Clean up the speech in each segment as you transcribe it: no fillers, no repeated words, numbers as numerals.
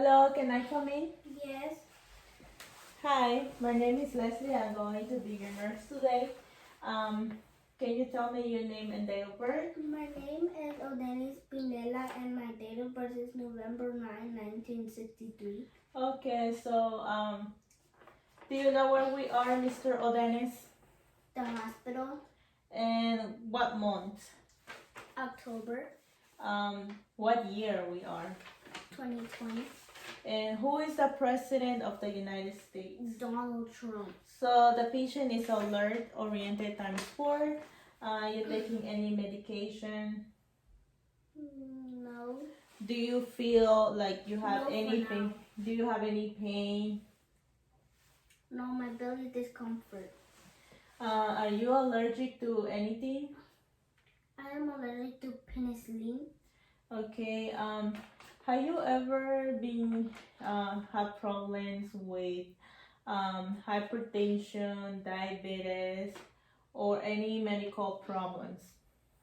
Hello, can I come in? Yes. Hi, my name is Leslie. I'm going to be your nurse today. Can you tell me your name and date of birth? My name is Odenis Pinella and my date of birth is November 9, 1963. Okay, so do you know where we are, Mr. Odenis? The hospital, And what month? October What year we are? 2020. And who is the president of the United States? Donald Trump. So the patient is alert, oriented times 4. You taking any medication? No. Do you feel like you have No, for anything? now. Do you have any pain? No, my belly discomfort. Are you allergic to anything? I am allergic to penicillin. Okay. Have you ever been have problems with hypertension, diabetes, or any medical problems?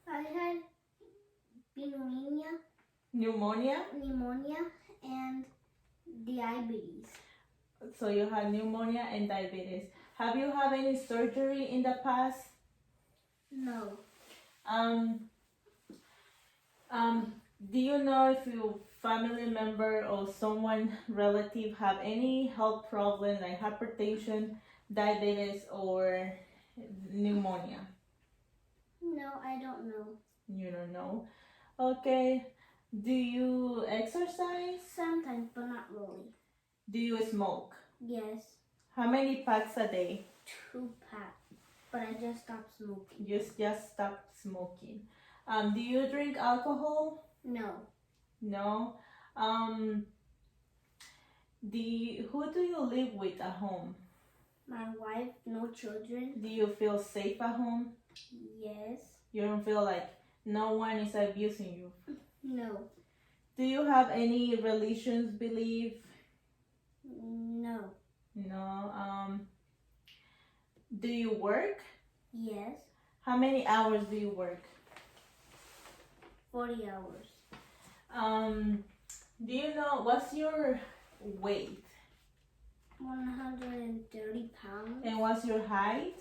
I had Pneumonia? pneumonia, and diabetes. So you have pneumonia and diabetes. Have you had any surgery in the past? No. Do you know if your family member or someone relative have any health problem like hypertension, diabetes, or pneumonia? No, I don't know. You don't know. Okay. Do you exercise? Sometimes, but not really. Do you smoke? Yes. How many packs a day? 2 packs, but I just stopped smoking. You just stop smoking. Do you drink alcohol? No. No. Who do you live with at home? My wife, no children. Do you feel safe at home? Yes. You don't feel like no one is abusing you? No. Do you have any religious belief? No. No. Do you work? Yes. How many hours do you work? 40 hours. Do you know what's your weight? 130 pounds. And what's your height?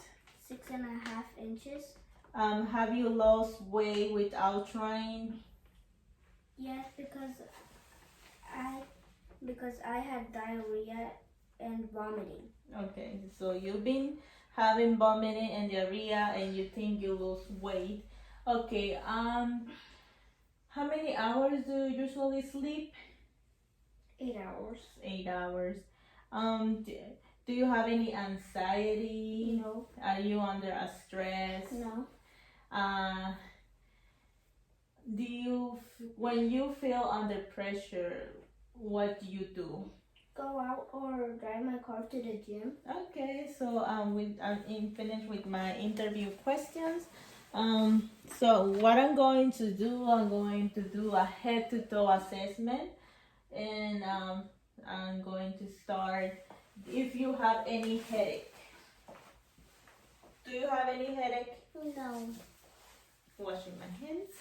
6.5 inches. Have you lost weight without trying? Yes, because I had diarrhea and vomiting. Okay, so you've been having vomiting and diarrhea and you think you lose weight. Okay, how many hours do you usually sleep? 8 hours. 8 hours. Do you have any anxiety? No. Are you under a stress? No. When you feel under pressure, what do you do? Go out or drive my car to the gym. Okay, so I'm finished with my interview questions. So what I'm going to do a head-to-toe assessment, and I'm going to start. If you have any headache, do you have any headache? No. Washing my hands.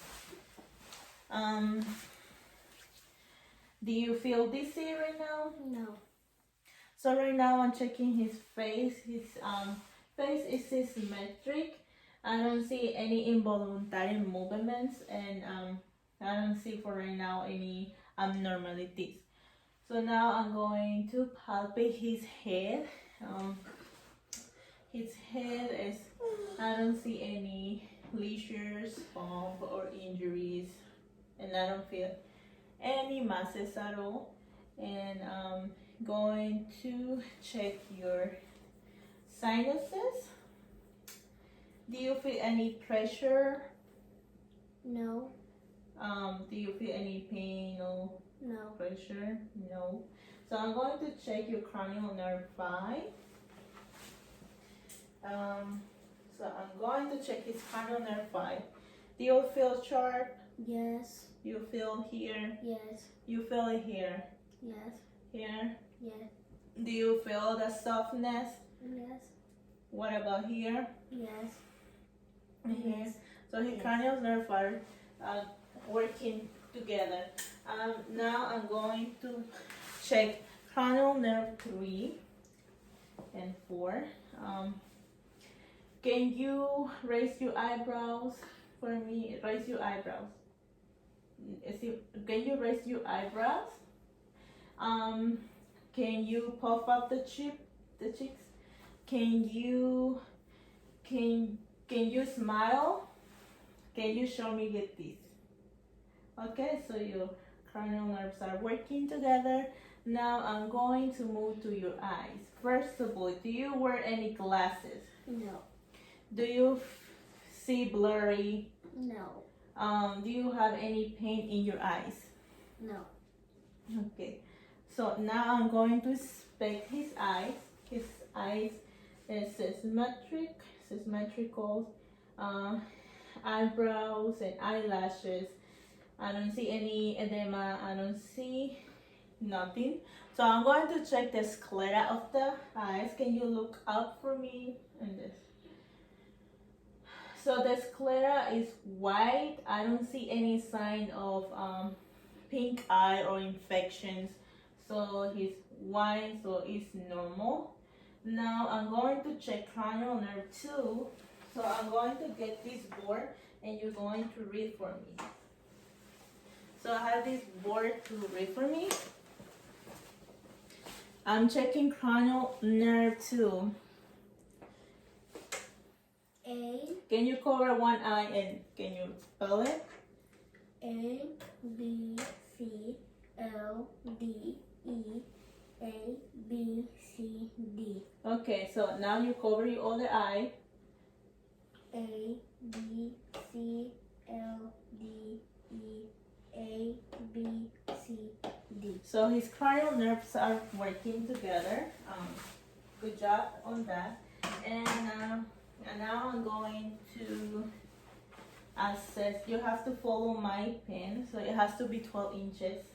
Do you feel dizzy right now? No. So right now I'm checking his face. His face is symmetric. I don't see any involuntary movements, and I don't see for right now any abnormalities. So now I'm going to palpate his head. His head is, I don't see any lesions, bump, or injuries, and I don't feel any masses at all. And I'm going to check your sinuses. Do you feel any pressure? No. Do you feel any pain or No. pressure? No. So I'm going to check your cranial nerve 5. So I'm going to check his cranial nerve 5. Do you feel sharp? Yes. You feel here? Yes. You feel it here? Yes. Here? Yes. Do you feel the softness? Yes. What about here? Yes. Here. Yes. So his Yes. cranial nerve are working together. Now I'm going to check cranial nerve 3 and 4. Can you raise your eyebrows for me? Raise your eyebrows. Can you raise your eyebrows? Can you puff up the cheeks? Can you smile? Can you show me with this? Okay, so your cranial nerves are working together. Now I'm going to move to your eyes. First of all, do you wear any glasses? No. Do you see blurry? No. Do you have any pain in your eyes? No. Okay, so now I'm going to inspect his eyes. His eyes is symmetrical, eyebrows and eyelashes. I don't see any edema. I don't see nothing. So I'm going to check the sclera of the eyes. Can you look up for me? And this. So the sclera is white. I don't see any sign of pink eye or infections. So he's white, so it's normal. Now I'm going to check cranial nerve 2. So I'm going to get this board and you're going to read for me. So I have this board to read for me. I'm checking cranial nerve 2. A. Can you cover one eye and can you spell it? A, B, C, L, D, E, A, B, C, D. Okay, so now you cover your other eye. A, B, C, L, D, E, A, B, C, D. So his cranial nerves are working together. Good job on that. And now I'm going to assess. You have to follow my pen, so it has to be 12 inches.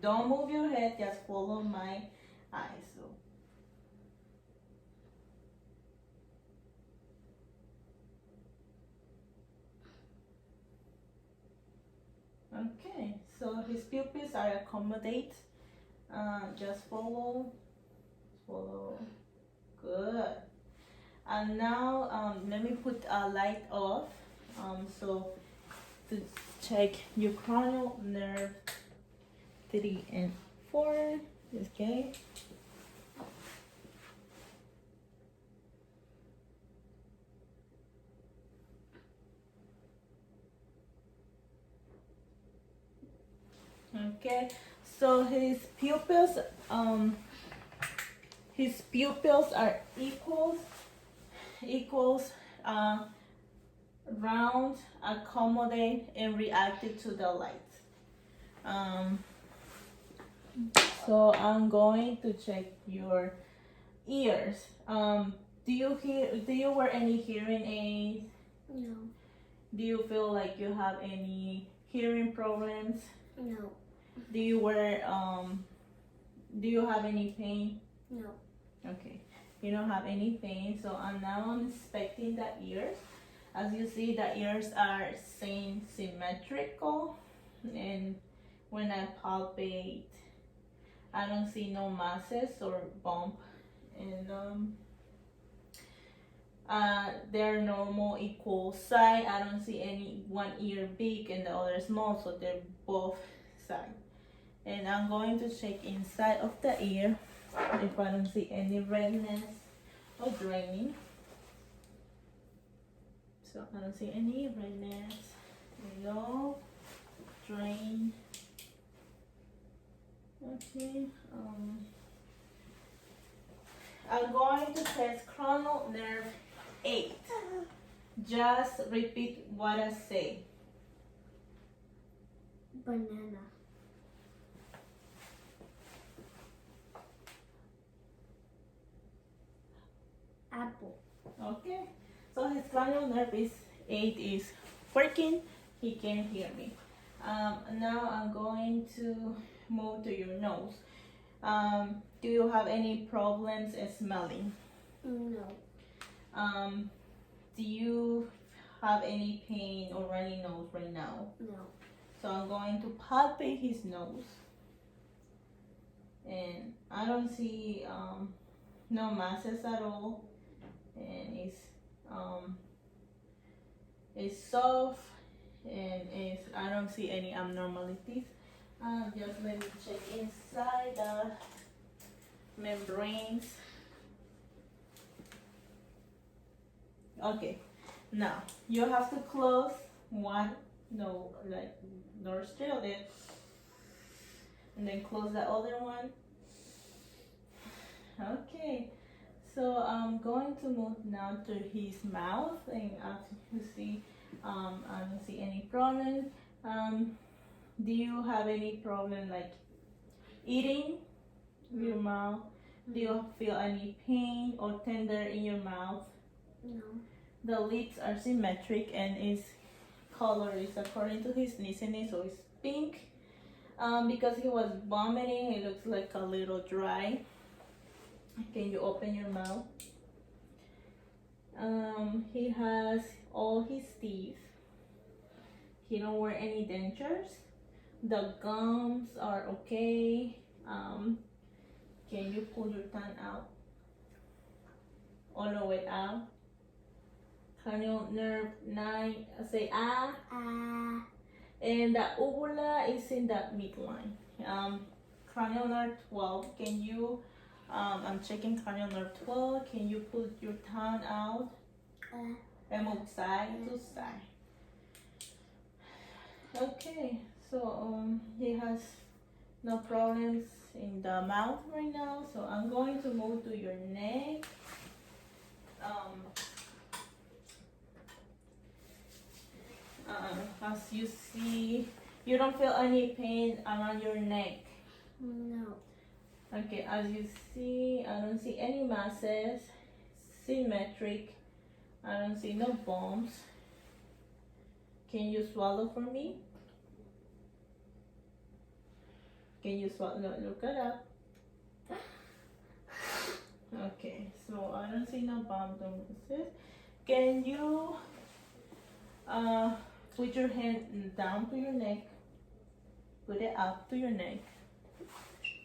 Don't move your head, just follow my eyes. So. Okay, so his pupils are accommodate. Just follow. Good. And now let me put a light off. So to check your cranial nerve 3 and 4. Okay. Okay, so his pupils are equals round, accommodate, and reacted to the light. So I'm going to check your ears. Do you wear any hearing aids? No. Do you feel like you have any hearing problems? No. Do you have any pain? No. Okay, you don't have any pain. So now I'm inspecting the ears. As you see, the ears are symmetrical, and when I palpate, I don't see no masses or bump, and they're normal, equal size. I don't see any one ear big and the other small, so they're both sides. And I'm going to check inside of the ear if I don't see any redness or draining. So I don't see any redness. There you go. Drain. Okay. I'm going to test cranial nerve 8. Just repeat what I say. Banana. Apple. Okay. So his cranial nerve 8 is working. He can hear me. Now I'm going to move to your nose. Do you have any problems in smelling? No. Do you have any pain or runny nose right now? No. So I'm going to palpate his nose, and I don't see no masses at all, and it's soft, and I don't see any abnormalities. Just let me check inside the membranes. Okay, now you have to close one nostril there, and then close the other one. Okay, so I'm going to move now to his mouth, and as you see, I don't see any problem. Do you have any problem like eating with your mouth? Do you feel any pain or tender in your mouth? No. The lips are symmetric, and his color is according to his ethnicity, so it's pink. Because he was vomiting, it looks like a little dry. Can you open your mouth? He has all his teeth. He don't wear any dentures. The gums are okay. Can you pull your tongue out? All the way out. Cranial nerve 9, say ah. Ah. And the uvula is in the midline. Cranial nerve 12, can you, I'm checking cranial nerve 12, can you put your tongue out and move side to side? Okay, so he has no problems in the mouth right now, so I'm going to move to your neck. As you see, you don't feel any pain around your neck. No. Okay, as you see, I don't see any masses, symmetric. I don't see no bumps. Can you swallow for me? Can you swallow? No, look it up. Okay, so I don't see no bumps or masses. Can you put your hand down to your neck? Put it up to your neck.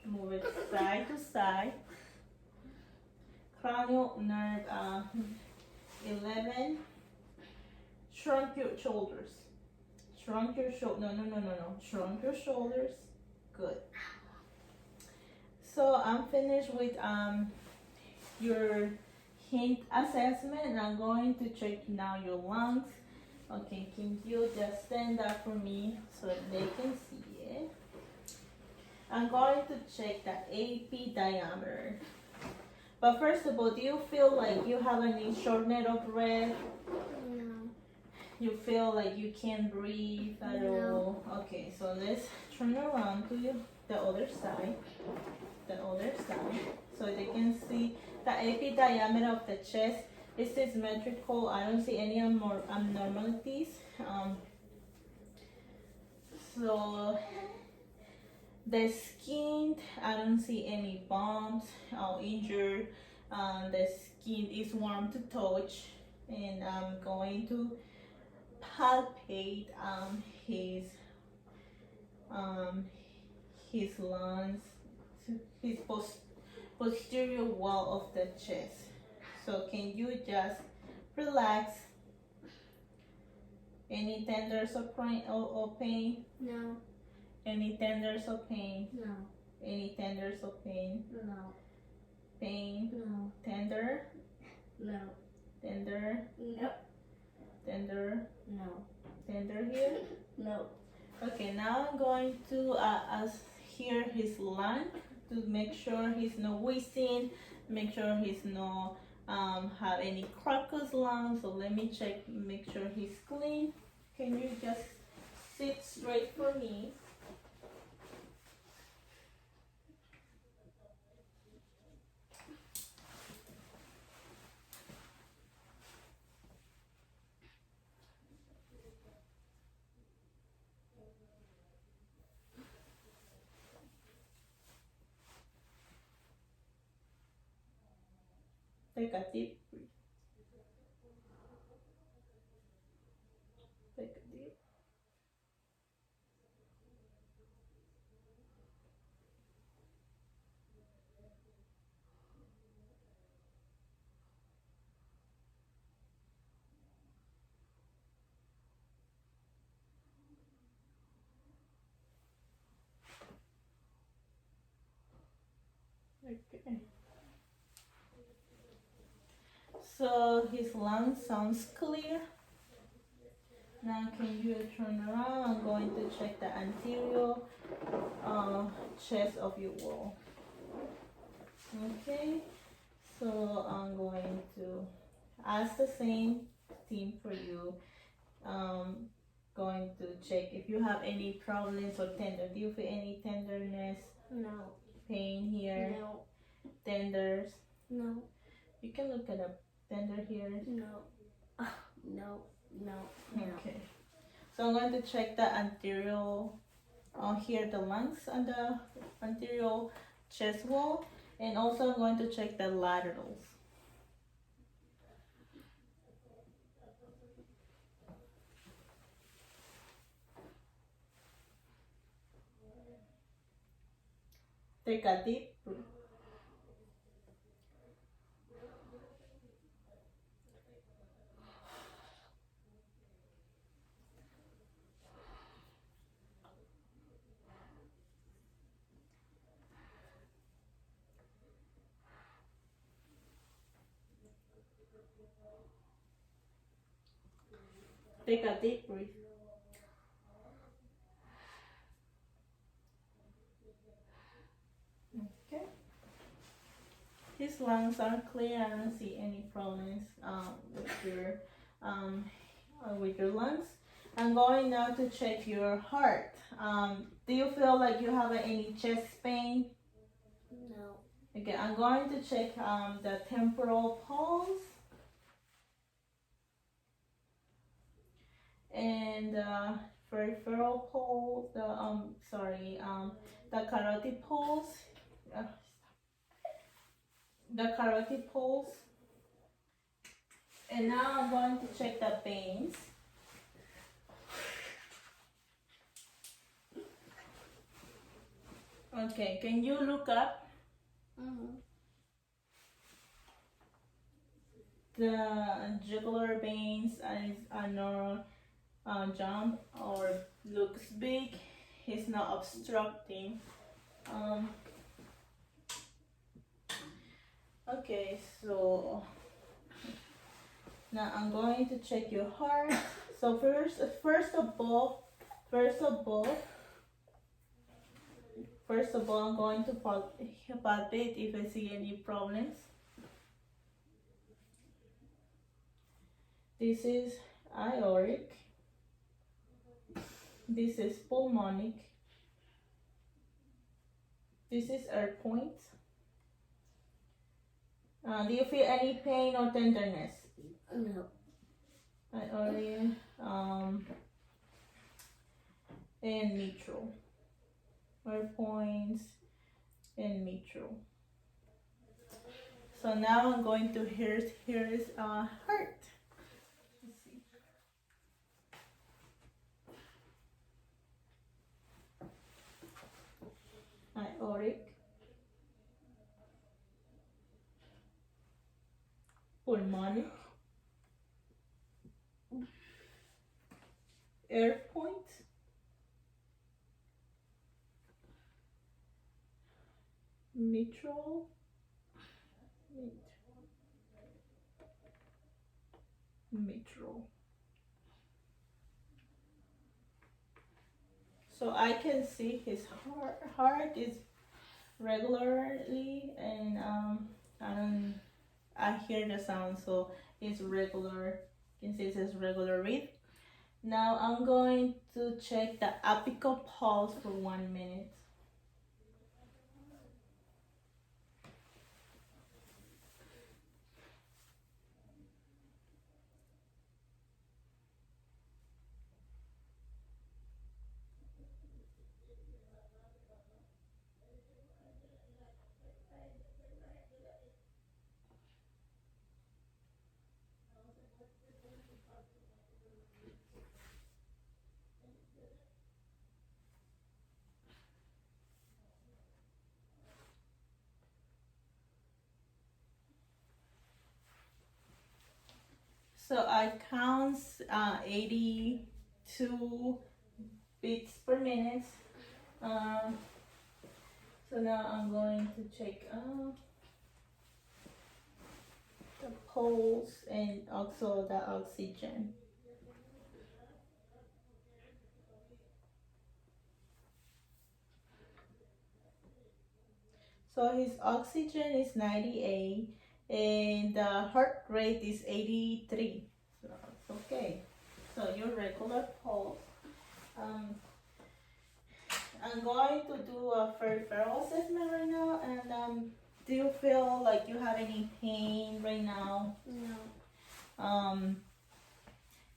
Move it side to side. Cranial nerve 11. Shrunk your shoulders. Shrunk your shoulder. No. Shrunk your shoulders. Good. So I'm finished with your hint assessment. I'm going to check now your lungs. Okay, can you just stand up for me so that they can see it? I'm going to check the AP diameter. But first of all, do you feel like you have any shortness of breath? No. You feel like you can't breathe at all? Okay, so let's turn around to you, the other side. The other side. So they can see the AP diameter of the chest. Is symmetrical. I don't see any abnormalities. So the skin, I don't see any bumps or injured. The skin is warm to touch, and I'm going to palpate his lungs, his posterior wall of the chest. So can you just relax? Any tenders or pain? No. Any tenders or pain? No. Any tenders or pain? No. Pain? No. Tender? No. Tender? No. Tender? No. Tender here? No. Okay, now I'm going to hear his lung to make sure he's not wheezing, make sure he's not have any crackled lungs. So let me check, make sure he's clean. Can you just sit straight for me? Take a deep breath. Take a deep. Okay. So his lung sounds clear. Now can you turn around? I'm going to check the anterior chest of your wall. Okay, so I'm going to ask the same thing for you. Going to check if you have any problems or tender. Do you feel any tenderness? No. Pain here? No. Tenders? No. You can look at a tender here. No. No. No. No. Okay. So I'm going to check the anterior, here the lungs and the anterior chest wall, and also I'm going to check the laterals. Take a deep breath. Take a deep breath. Okay. His lungs are clear. I don't see any problems with your lungs. I'm going now to check your heart. Do you feel like you have any chest pain? No. Okay, I'm going to check the temporal pulse and peripheral pulse. The carotid pulse. The carotid pulse. And now I'm going to check the veins. Okay, can you look up? Mm-hmm. The jugular veins are not jump or looks big. It's not obstructing. Okay, so now I'm going to check your heart. So first of all, I'm going to palpate if I see any problems. This is aortic. This is pulmonic. This is air point. Do you feel any pain or tenderness? No. Aortic, and mitral. Air points and mitral. So now I'm going to here's heart. Let's see. Aortic, pulmonic, air point, mitral, mitral. So I can see his heart is regularly, and I hear the sound, so it's regular. You can see it says regular rhythm. Now I'm going to check the apical pulse for 1 minute. So I count 82 beats per minute. So So now I'm going to check the pulse and also the oxygen. So his oxygen is 98 and the heart rate is 83. So it's okay. So your regular pulse. I'm going to do a peripheral assessment right now, and do you feel like you have any pain right now? No.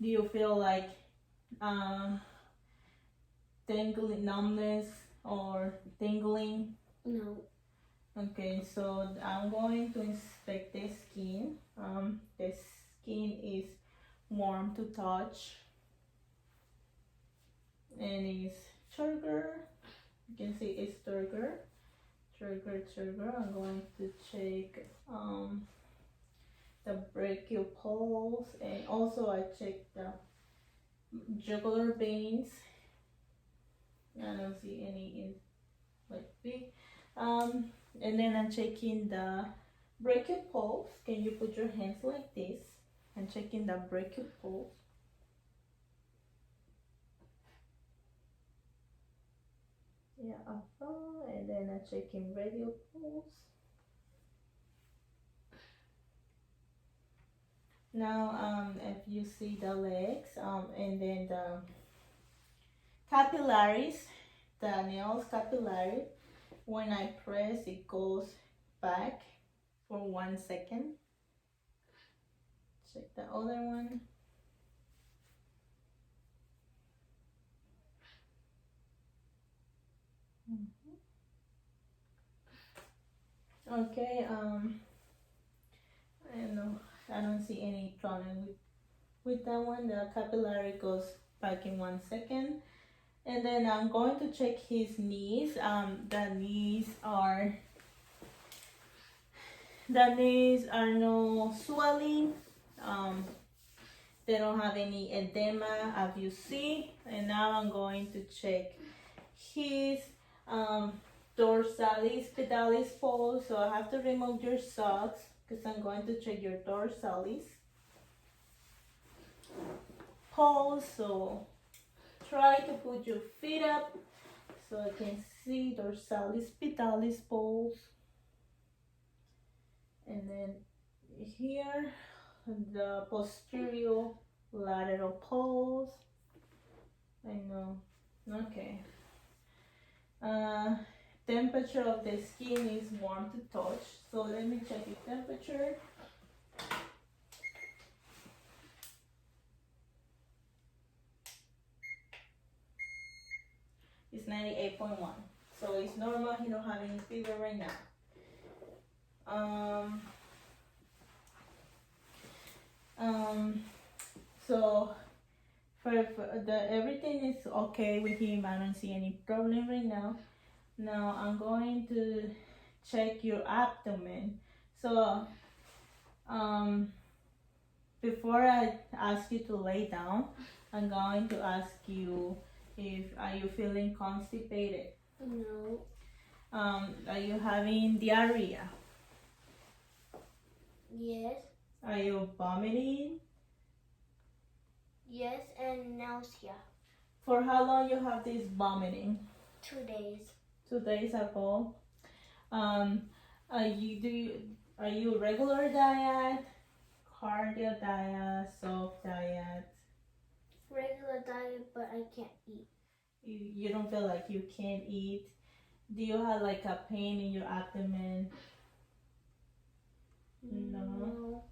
Do you feel like tingling, numbness, or tingling? No. Okay, so I'm going to inspect the skin. The skin is warm to touch, and it's turgor. You can see it's turgor. I'm going to check the brachial pulse, and also I check the jugular veins. I don't see any in like big. And then I'm checking the brachial pulse. Can you put your hands like this? I'm checking the brachial pulse. Yeah, and then I'm checking radial pulse. Now, if you see the legs, and then the capillaries, the nails capillary, when I press, it goes back for 1 second. Check the other one. Okay, I don't know. I don't see any problem with that one. The capillary goes back in 1 second. And then I'm going to check his knees. The knees are no swelling. They don't have any edema, as you see. And now I'm going to check his dorsalis pedalis pulse. So I have to remove your socks because I'm going to check your dorsalis pulse. So try to put your feet up so I can see dorsalis pedalis pulse. And then here, the posterior lateral pulse. I know. Okay. Temperature of the skin is warm to touch. So let me check your temperature. It's 98.1. So it's normal. He don't have any fever right now. So for everything is okay with him. I don't see any problem right now. Now I'm going to check your abdomen. So before I ask you to lay down, I'm going to ask you if are you feeling constipated? No. Are you having diarrhea? Yes. Are you vomiting? Yes, and nausea. For how long you have this vomiting? 2 days. 2 days ago. Are you regular diet, cardio diet, soft diet? Regular diet, but I can't eat. You don't feel like you can't eat? Do you have like a pain in your abdomen? No.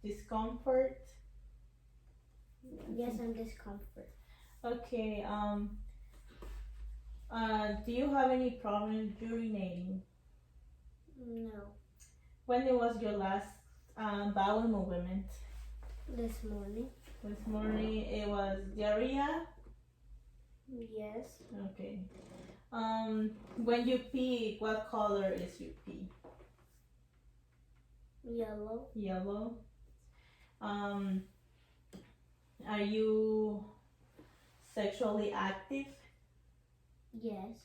Discomfort? Yes, I'm discomfort. Okay. Do you have any problem urinating? No. When was your last bowel movement? This morning. This morning it was diarrhea? Yes. Okay. When you pee, what color is your pee? Yellow. Yellow. Are you sexually active? Yes.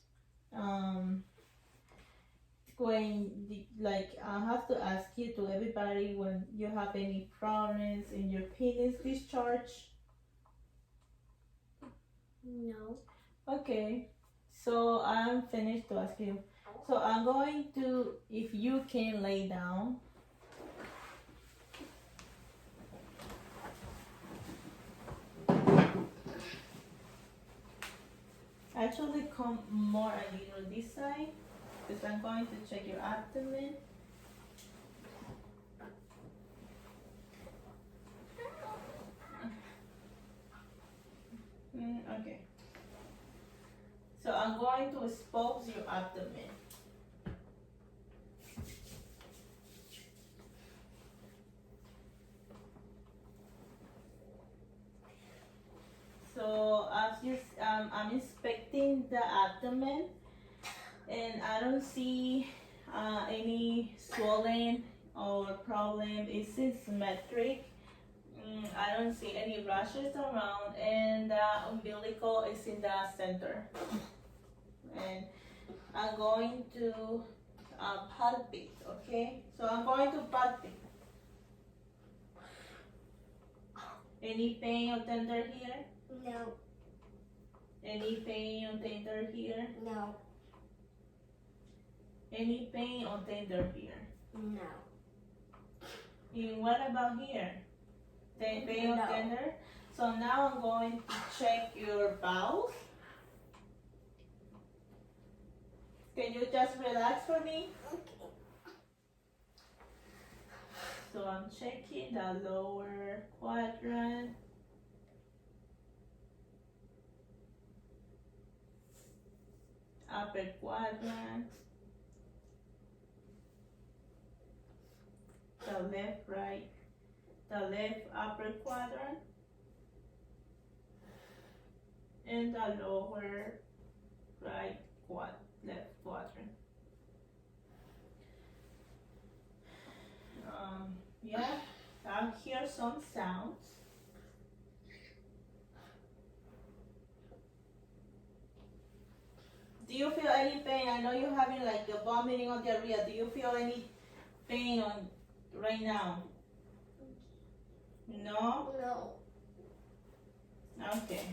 like I have to ask you to everybody when you have any problems in your penis discharge. No. Okay, so I'm finished to ask you. So I'm going to, if you can lay down. Actually, come more a little this side, because I'm going to check your abdomen. Okay. So I'm going to expose your abdomen. So as you, I'm inspecting the abdomen, and I don't see any swelling or problem. It's symmetric. I don't see any rashes around, and the umbilical is in the center. And I'm going to palpate, okay? So I'm going to palpate. Any pain or tender here? No. Any pain or tender here? No. Any pain or tender here? No. And what about here? Pain or No. tender? So now I'm going to check your bowels. Can you just relax for me? So I'm checking the lower quadrant. Upper quadrant. The left, right. The left upper quadrant. And the lower right left quadrant. Yeah, I hear some sounds. Do you feel any pain? I know you're having like the vomiting or diarrhea. Do you feel any pain on right now? No? No. Okay.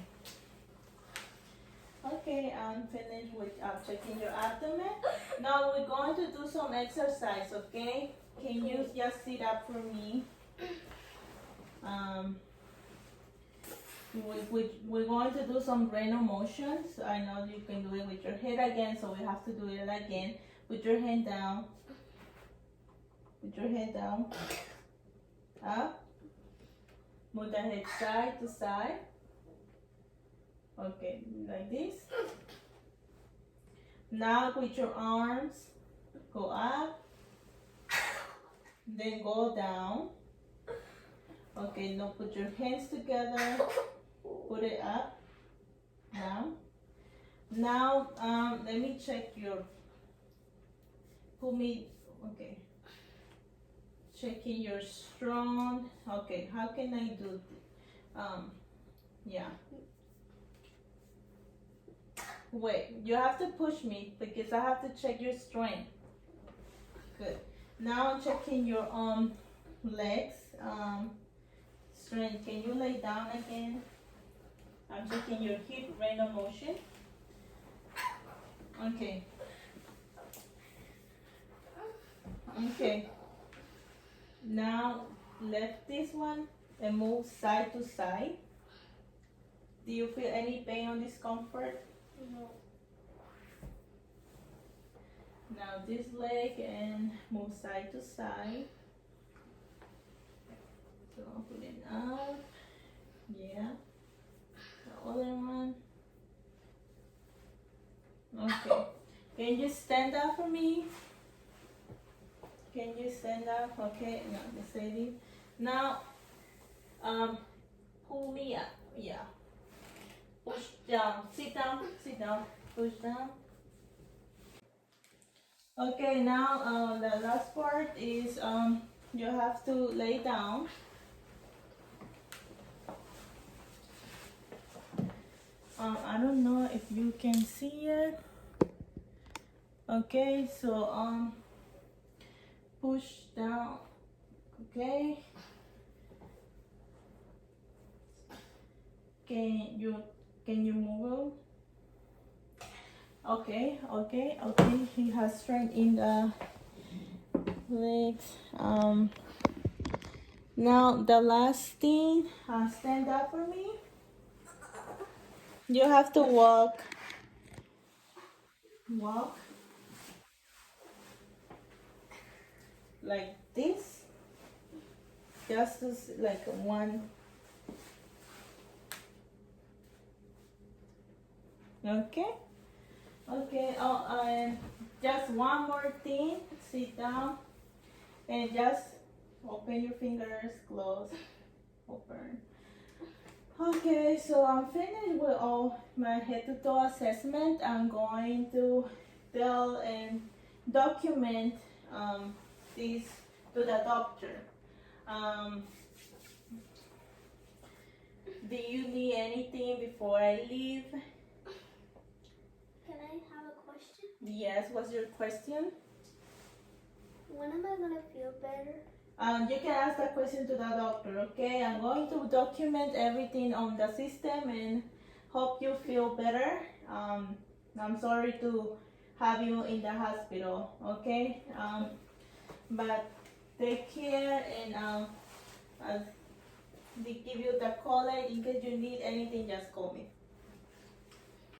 Okay, I'm finished with checking your abdomen. Now we're going to do some exercise, okay? Can you just sit up for me? We're going to do some range of motions. I know you can do it with your head again, so we have to do it again. Put your hand down. Put your head down. Up. Move the head side to side. Okay, like this. Now with your arms, go up, then go down. Okay, now put your hands together, put it up, down. Now, let me check your, okay. Checking your strong, okay, how can I do, yeah. Wait, you have to push me because I have to check your strength. Good. Now I'm checking your legs, strength. Can you lay down again? I'm checking your hip range of motion. Okay. Okay. Now lift this one and move side to side. Do you feel any pain or discomfort? No. Now this leg and move side to side. So put it up. Yeah. The other one. Okay. Can you stand up for me? Can you stand up? Okay. Now the steady. Now, pull me up. Yeah. Push down. Sit down. Sit down. Push down. Okay. Now, the last part is you have to lay down. I don't know if you can see it. Okay, so push down. Okay. Can you move? Okay. He has strength in the legs. Now the last thing, stand up for me. You have to walk like this, just as like one. Okay. And just one more thing. Sit down and just open your fingers, close, open. Okay, so I'm finished with all my head to toe assessment. I'm going to tell and document this to the doctor. Do you need anything before I leave? Can I have a question? Yes, what's your question? When am I gonna feel better? You can ask that question to the doctor, okay? I'm going to document everything on the system and hope you feel better. I'm sorry to have you in the hospital, okay? But take care, and I'll give you the call in case you need anything, just call me.